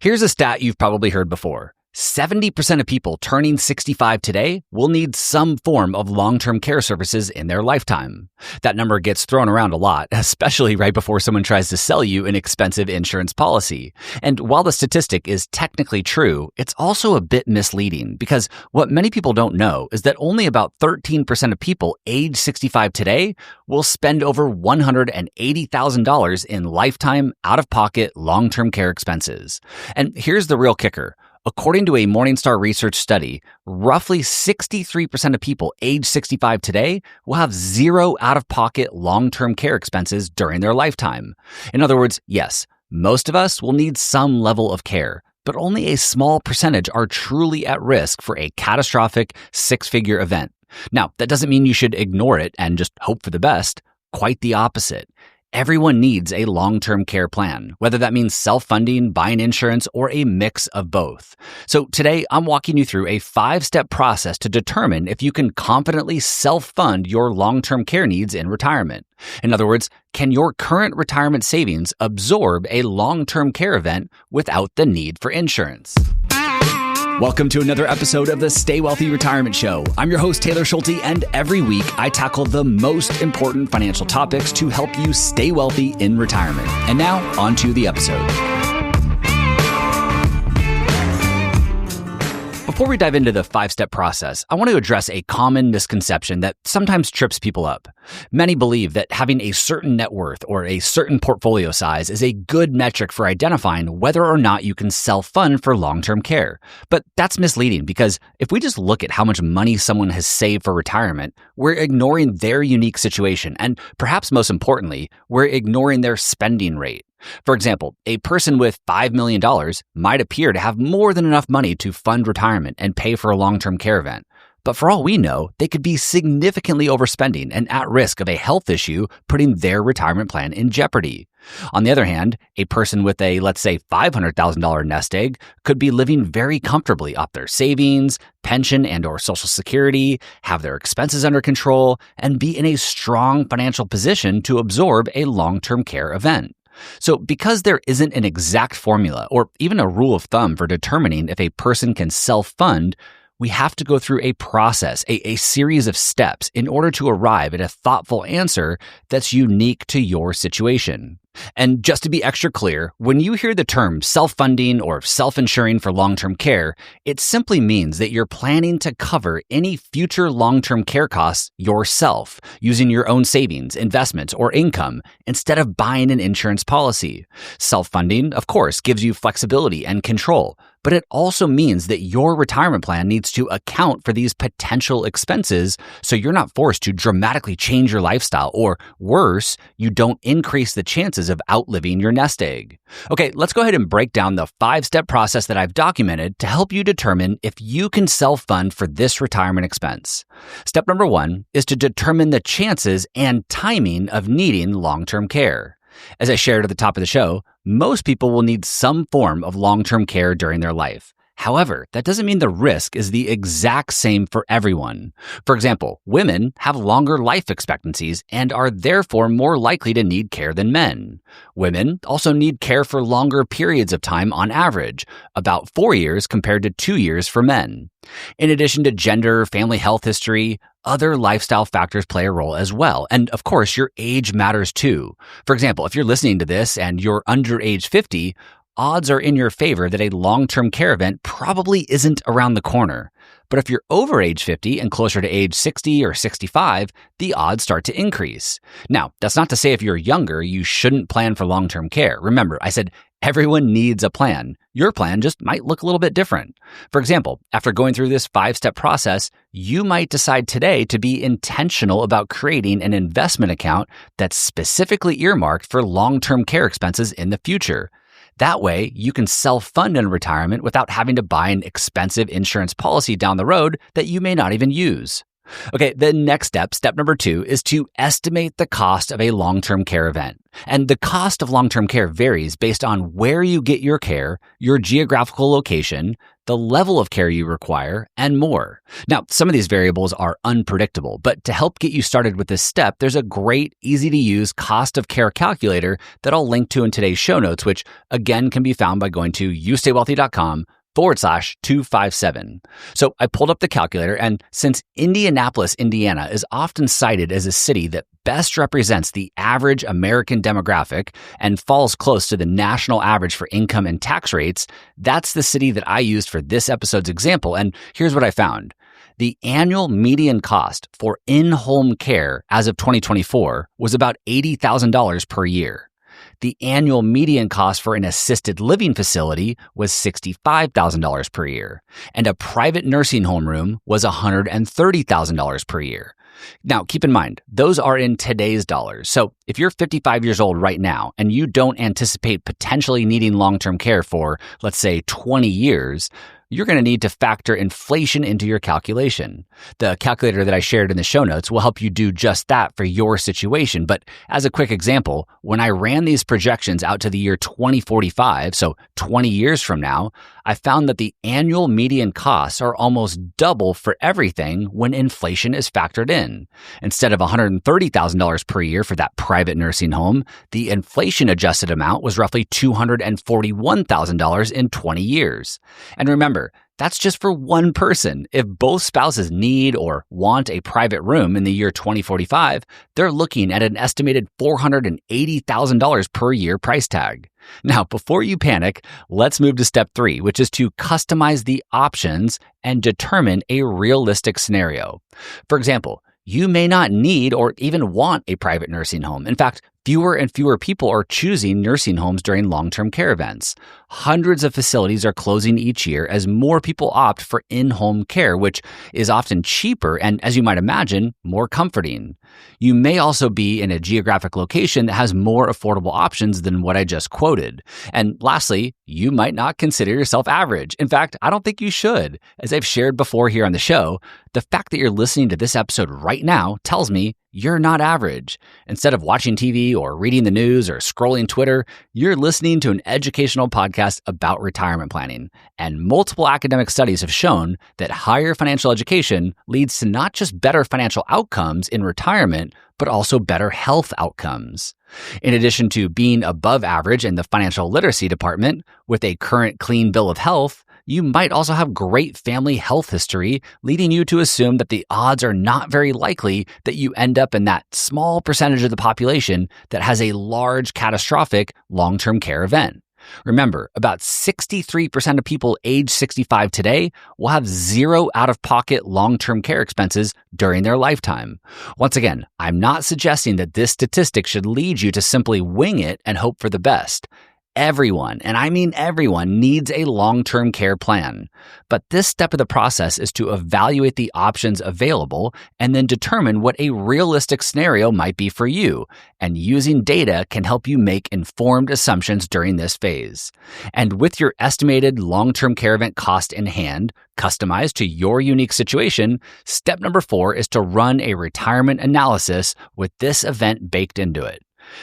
Here's a stat you've probably heard before. 70% of people turning 65 today will need some form of long-term care services in their lifetime. That number gets thrown around a lot, especially right before someone tries to sell you an expensive insurance policy. And while the statistic is technically true, it's also a bit misleading because what many people don't know is that only about 13% of people age 65 today will spend over $180,000 in lifetime, out-of-pocket, long-term care expenses. And here's the real kicker. According to a Morningstar research study, roughly 63% of people age 65 today will have zero out-of-pocket long-term care expenses during their lifetime. In other words, yes, most of us will need some level of care, but only a small percentage are truly at risk for a catastrophic six-figure event. Now, that doesn't mean you should ignore it and just hope for the best. Quite the opposite. Everyone needs a long-term care plan, whether that means self-funding, buying insurance, or a mix of both. So today, I'm walking you through a 5-step process to determine if you can confidently self-fund your long-term care needs in retirement. In other words, can your current retirement savings absorb a long-term care event without the need for insurance? Welcome to another episode of the Stay Wealthy Retirement Show. I'm your host, Taylor Schulte, and every week I tackle the most important financial topics to help you stay wealthy in retirement. And now, on to the episode. Before we dive into the 5-step process, I want to address a common misconception that sometimes trips people up. Many believe that having a certain net worth or a certain portfolio size is a good metric for identifying whether or not you can self-fund for long-term care. But that's misleading because if we just look at how much money someone has saved for retirement, we're ignoring their unique situation and perhaps most importantly, we're ignoring their spending rate. For example, a person with $5 million might appear to have more than enough money to fund retirement and pay for a long-term care event. But for all we know, they could be significantly overspending and at risk of a health issue, putting their retirement plan in jeopardy. On the other hand, a person with a, let's say, $500,000 nest egg could be living very comfortably off their savings, pension and or Social Security, have their expenses under control, and be in a strong financial position to absorb a long-term care event. So because there isn't an exact formula or even a rule of thumb for determining if a person can self-fund, we have to go through a process, a series of steps in order to arrive at a thoughtful answer that's unique to your situation. And just to be extra clear, when you hear the term self-funding or self-insuring for long-term care, it simply means that you're planning to cover any future long-term care costs yourself, using your own savings, investments, or income, instead of buying an insurance policy. Self-funding, of course, gives you flexibility and control, but it also means that your retirement plan needs to account for these potential expenses so you're not forced to dramatically change your lifestyle, or worse, you don't increase the chances of outliving your nest egg. Okay, let's go ahead and break down the 5-step process that I've documented to help you determine if you can self-fund for this retirement expense. Step number 1 is to determine the chances and timing of needing long-term care. As I shared at the top of the show, most people will need some form of long-term care during their life. However, that doesn't mean the risk is the exact same for everyone. For example, women have longer life expectancies and are therefore more likely to need care than men. Women also need care for longer periods of time on average, about 4 years compared to 2 years for men. In addition to gender, family health history, other lifestyle factors play a role as well. And of course, your age matters too. For example, if you're listening to this and you're under age 50, odds are in your favor that a long-term care event probably isn't around the corner. But if you're over age 50 and closer to age 60 or 65, the odds start to increase. Now, that's not to say if you're younger, you shouldn't plan for long-term care. Remember, I said everyone needs a plan. Your plan just might look a little bit different. For example, after going through this 5-step process, you might decide today to be intentional about creating an investment account that's specifically earmarked for long-term care expenses in the future. That way, you can self-fund in retirement without having to buy an expensive insurance policy down the road that you may not even use. Okay, the next step, step number 2, is to estimate the cost of a long-term care event. And the cost of long-term care varies based on where you get your care, your geographical location, the level of care you require, and more. Now, some of these variables are unpredictable, but to help get you started with this step, there's a great, easy-to-use cost of care calculator that I'll link to in today's show notes, which again can be found by going to youstaywealthy.com/257. So I pulled up the calculator, and since Indianapolis, Indiana is often cited as a city that best represents the average American demographic and falls close to the national average for income and tax rates, that's the city that I used for this episode's example. And here's what I found. The annual median cost for in-home care as of 2024 was about $80,000 per year. The annual median cost for an assisted living facility was $65,000 per year, and a private nursing home room was $130,000 per year. Now, keep in mind, those are in today's dollars. So if you're 55 years old right now and you don't anticipate potentially needing long-term care for, let's say, 20 years, you're going to need to factor inflation into your calculation. The calculator that I shared in the show notes will help you do just that for your situation. But as a quick example, when I ran these projections out to the year 2045, so 20 years from now, I found that the annual median costs are almost double for everything when inflation is factored in. Instead of $130,000 per year for that private nursing home, the inflation-adjusted amount was roughly $241,000 in 20 years. And remember, that's just for one person. If both spouses need or want a private room in the year 2045, they're looking at an estimated $480,000 per year price tag. Now, before you panic, let's move to step 3, which is to customize the options and determine a realistic scenario. For example, you may not need or even want a private nursing home. In fact, fewer and fewer people are choosing nursing homes during long-term care events. Hundreds of facilities are closing each year as more people opt for in-home care, which is often cheaper and, as you might imagine, more comforting. You may also be in a geographic location that has more affordable options than what I just quoted. And lastly, you might not consider yourself average. In fact, I don't think you should. As I've shared before here on the show, the fact that you're listening to this episode right now tells me you're not average. Instead of watching TV or reading the news or scrolling Twitter, you're listening to an educational podcast about retirement planning. And multiple academic studies have shown that higher financial education leads to not just better financial outcomes in retirement, but also better health outcomes. In addition to being above average in the financial literacy department with a current clean bill of health, you might also have great family health history, leading you to assume that the odds are not very likely that you end up in that small percentage of the population that has a large catastrophic long-term care event. Remember, about 63% of people age 65 today will have zero out-of-pocket long-term care expenses during their lifetime. Once again, I'm not suggesting that this statistic should lead you to simply wing it and hope for the best. Everyone, and I mean everyone, needs a long-term care plan. But this step of the process is to evaluate the options available and then determine what a realistic scenario might be for you. And using data can help you make informed assumptions during this phase. And with your estimated long-term care event cost in hand, customized to your unique situation, step number 4 is to run a retirement analysis with this event baked into it.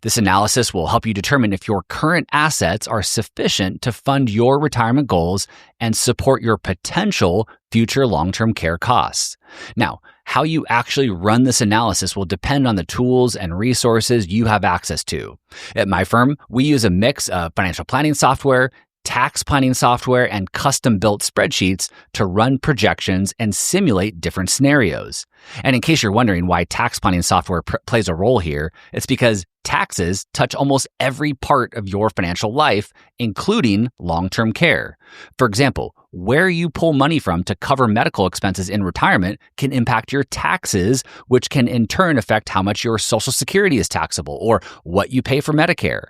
This analysis will help you determine if your current assets are sufficient to fund your retirement goals and support your potential future long-term care costs. Now, how you actually run this analysis will depend on the tools and resources you have access to. At my firm, we use a mix of financial planning software, tax planning software, and custom-built spreadsheets to run projections and simulate different scenarios. And in case you're wondering why tax planning software plays a role here, it's because taxes touch almost every part of your financial life, including long-term care. For example, where you pull money from to cover medical expenses in retirement can impact your taxes, which can in turn affect how much your Social Security is taxable or what you pay for Medicare.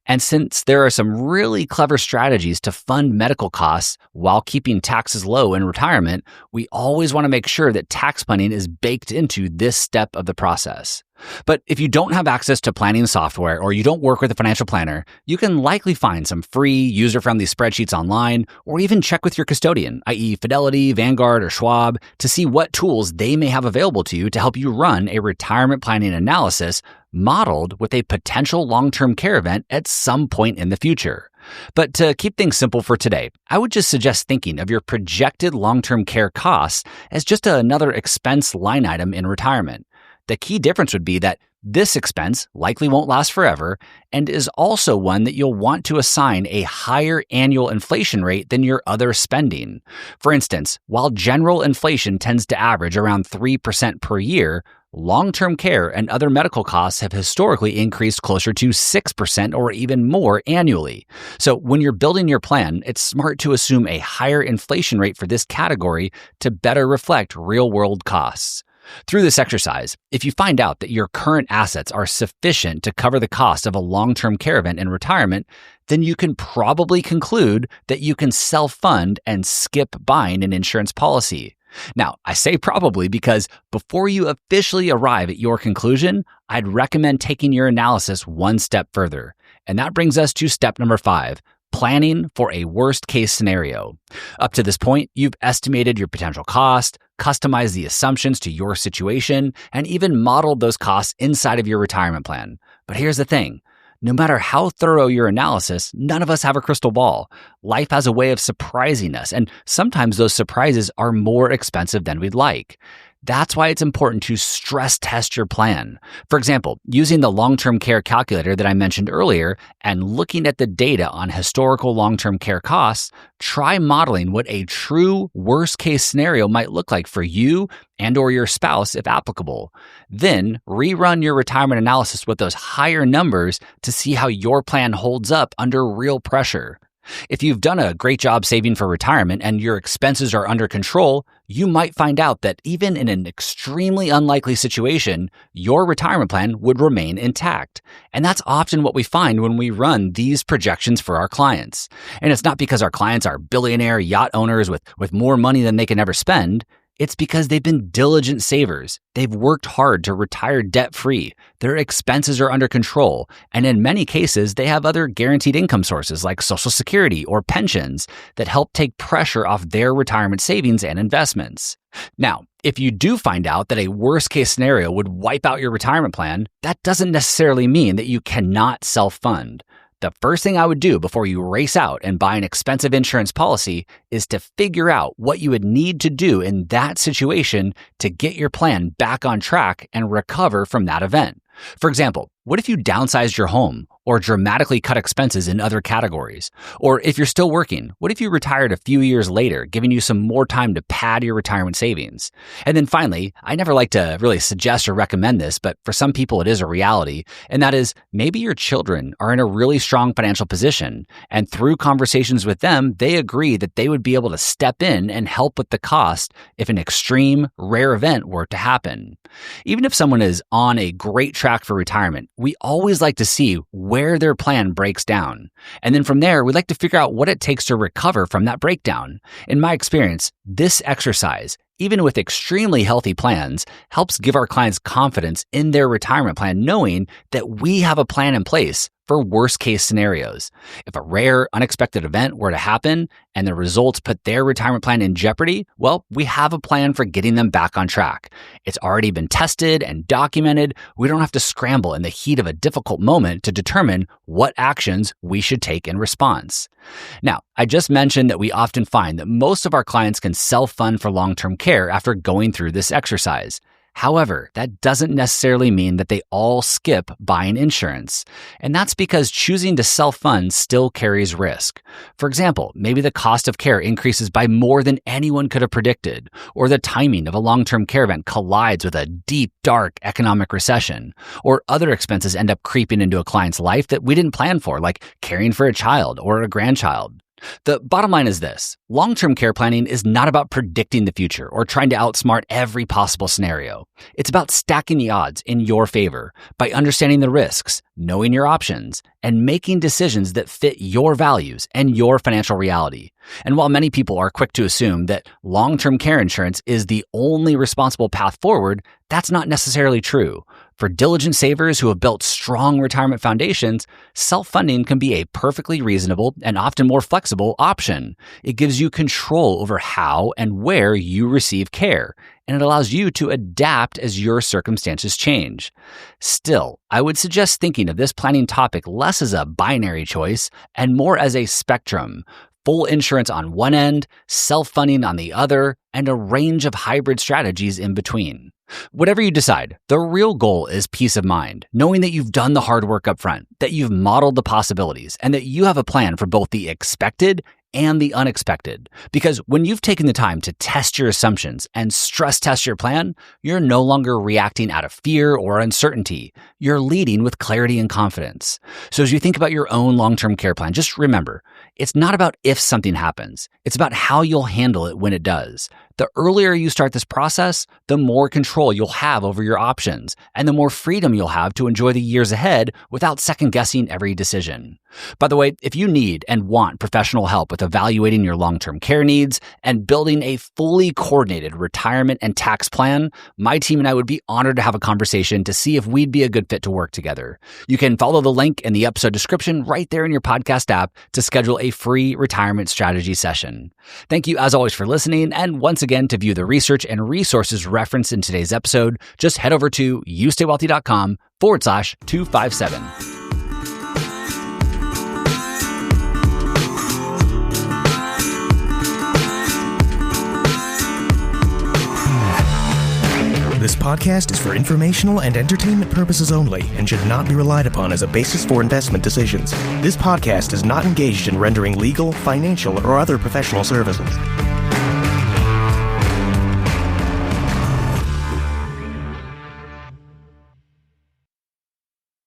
And since there are some really clever strategies to fund medical costs while keeping taxes low in retirement, we always want to make sure that tax planning is baked into this step of the process. But if you don't have access to planning software or you don't work with a financial planner, you can likely find some free, user-friendly spreadsheets online or even check with your custodian, i.e. Fidelity, Vanguard, or Schwab, to see what tools they may have available to you to help you run a retirement planning analysis modeled with a potential long-term care event at some point in the future. But to keep things simple for today, I would just suggest thinking of your projected long-term care costs as just another expense line item in retirement. The key difference would be that this expense likely won't last forever and is also one that you'll want to assign a higher annual inflation rate than your other spending. For instance, while general inflation tends to average around 3% per year, long-term care and other medical costs have historically increased closer to 6% or even more annually. So when you're building your plan, it's smart to assume a higher inflation rate for this category to better reflect real-world costs. Through this exercise, if you find out that your current assets are sufficient to cover the cost of a long-term care event in retirement, then you can probably conclude that you can self-fund and skip buying an insurance policy. Now, I say probably because before you officially arrive at your conclusion, I'd recommend taking your analysis one step further. And that brings us to step number 5. Planning for a worst-case scenario. Up to this point, you've estimated your potential cost, customized the assumptions to your situation, and even modeled those costs inside of your retirement plan. But here's the thing. No matter how thorough your analysis, none of us have a crystal ball. Life has a way of surprising us, and sometimes those surprises are more expensive than we'd like. That's why it's important to stress test your plan. For example, using the long-term care calculator that I mentioned earlier and looking at the data on historical long-term care costs, try modeling what a true worst-case scenario might look like for you and or your spouse if applicable. Then rerun your retirement analysis with those higher numbers to see how your plan holds up under real pressure. If you've done a great job saving for retirement and your expenses are under control, you might find out that even in an extremely unlikely situation, your retirement plan would remain intact. And that's often what we find when we run these projections for our clients. And it's not because our clients are billionaire yacht owners with more money than they can ever spend. It's because they've been diligent savers. They've worked hard to retire debt-free. Their expenses are under control. And in many cases, they have other guaranteed income sources like Social Security or pensions that help take pressure off their retirement savings and investments. Now, if you do find out that a worst-case scenario would wipe out your retirement plan, that doesn't necessarily mean that you cannot self-fund. The first thing I would do before you race out and buy an expensive insurance policy is to figure out what you would need to do in that situation to get your plan back on track and recover from that event. For example, what if you downsized your home or dramatically cut expenses in other categories? Or if you're still working, what if you retired a few years later, giving you some more time to pad your retirement savings? And then finally, I never like to really suggest or recommend this, but for some people it is a reality, and that is maybe your children are in a really strong financial position, and through conversations with them, they agree that they would be able to step in and help with the cost if an extreme, rare event were to happen. Even if someone is on a great track for retirement, we always like to see where their plan breaks down. And then from there, we like to figure out what it takes to recover from that breakdown. In my experience, this exercise, even with extremely healthy plans, helps give our clients confidence in their retirement plan, knowing that we have a plan in place for worst-case scenarios. If a rare, unexpected event were to happen and the results put their retirement plan in jeopardy, well, we have a plan for getting them back on track. It's already been tested and documented. We don't have to scramble in the heat of a difficult moment to determine what actions we should take in response. Now, I just mentioned that we often find that most of our clients can self-fund for long-term care after going through this exercise. However, that doesn't necessarily mean that they all skip buying insurance. And that's because choosing to self-fund still carries risk. For example, maybe the cost of care increases by more than anyone could have predicted, or the timing of a long-term care event collides with a deep, dark economic recession, or other expenses end up creeping into a client's life that we didn't plan for, like caring for a child or a grandchild. The bottom line is this: long-term care planning is not about predicting the future or trying to outsmart every possible scenario. It's about stacking the odds in your favor by understanding the risks, knowing your options, and making decisions that fit your values and your financial reality. And while many people are quick to assume that long-term care insurance is the only responsible path forward, that's not necessarily true. For diligent savers who have built strong retirement foundations, self-funding can be a perfectly reasonable and often more flexible option. It gives you control over how and where you receive care, and it allows you to adapt as your circumstances change. Still, I would suggest thinking of this planning topic less as a binary choice and more as a spectrum. Full insurance on one end, self-funding on the other, and a range of hybrid strategies in between. Whatever you decide, the real goal is peace of mind, knowing that you've done the hard work up front, that you've modeled the possibilities, and that you have a plan for both the expected and the unexpected. Because when you've taken the time to test your assumptions and stress test your plan, you're no longer reacting out of fear or uncertainty. You're leading with clarity and confidence. So as you think about your own long-term care plan, just remember, it's not about if something happens. It's about how you'll handle it when it does. The earlier you start this process, the more control you'll have over your options and the more freedom you'll have to enjoy the years ahead without second-guessing every decision. By the way, if you need and want professional help with evaluating your long-term care needs and building a fully coordinated retirement and tax plan, my team and I would be honored to have a conversation to see if we'd be a good fit to work together. You can follow the link in the episode description right there in your podcast app to schedule a free retirement strategy session. Thank you as always for listening, and once again, to view the research and resources referenced in today's episode, just head over to youstaywealthy.com/257. This podcast is for informational and entertainment purposes only and should not be relied upon as a basis for investment decisions. This podcast is not engaged in rendering legal, financial, or other professional services.